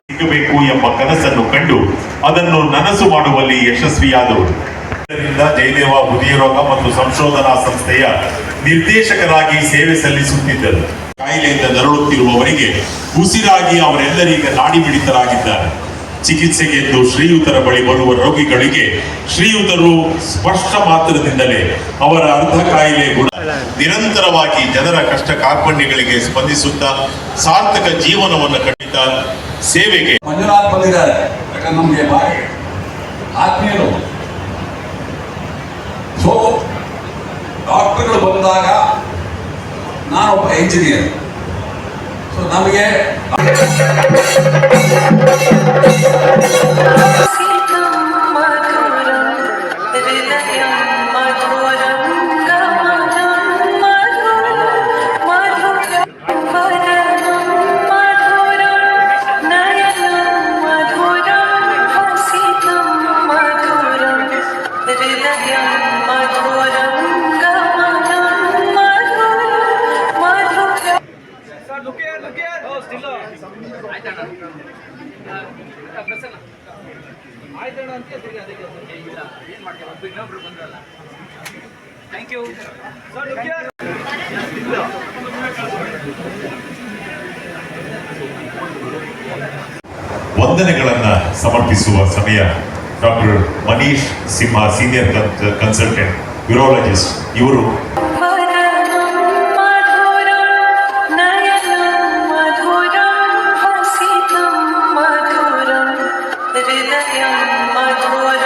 ಸಿಗಬೇಕು ಎಂಬ ಕನಸನ್ನು ಕಂಡು ಅದನ್ನು ನನಸು ಮಾಡುವಲ್ಲಿ ಯಶಸ್ವಿಯಾದರು. ಇದರಿಂದ ಜಯದೇವ ಹೃದಯರೋಗ ಮತ್ತು ಸಂಶೋಧನಾ ಸಂಸ್ಥೆಯ ನಿರ್ದೇಶಕರಾಗಿ ಸೇವೆ ಸಲ್ಲಿಸುತ್ತಿದ್ದರು. ಕಾಯಿಲೆಯಿಂದ ನರಳುತ್ತಿರುವವರಿಗೆ ಉಸಿರಾಗಿ ಅವರೆಲ್ಲರೀಗ ನಾಡಿ ಮಿಡಿತರಾಗಿದ್ದಾರೆ. ಚಿಕಿತ್ಸೆಗೆಂದು ಶ್ರೀಯುತರ ಬಳಿ ಬರುವ ರೋಗಿಗಳಿಗೆ ಶ್ರೀಯುತರು ಸ್ಪಷ್ಟ ಮಾತ್ರದಿಂದಲೇ ಅವರ ಅರ್ಧ ಕಾಯಿಲೆ ಗುಣ. ನಿರಂತರವಾಗಿ ಜನರ ಕಷ್ಟ ಕಾರ್ಪಣ್ಯಗಳಿಗೆ ಸ್ಪಂದಿಸುತ್ತಾ ಸಾರ್ಥಕ ಜೀವನವನ್ನು ಕಟ್ಟಿದ ಸೇವೆಗೆ ಮಂಜುನಾಥ್ ಬಂದಿದ್ದಾರೆ. ಯಾಕಂದ್ರೆ ನಮಗೆ ಆತ್ಮೀಯರು. ಸೊ ಡಾಕ್ಟರ್ಗಳು ಬಂದಾಗ ನಾನೊಬ್ಬ ಇಂಜಿನಿಯರ್. ಸೊ ನಮಗೆ ವಂದನೆಗಳನ್ನ ಸಮರ್ಪಿಸುವ ಸಮಯ. ಡಾಕ್ಟರ್ ಮನೀಶ್ ಸಿಂಹ, ಸೀನಿಯರ್ ಕನ್ಸಲ್ಟೆಂಟ್ ಯೂರಾಲಜಿಸ್ಟ್, ಇವರು ಮಧುರ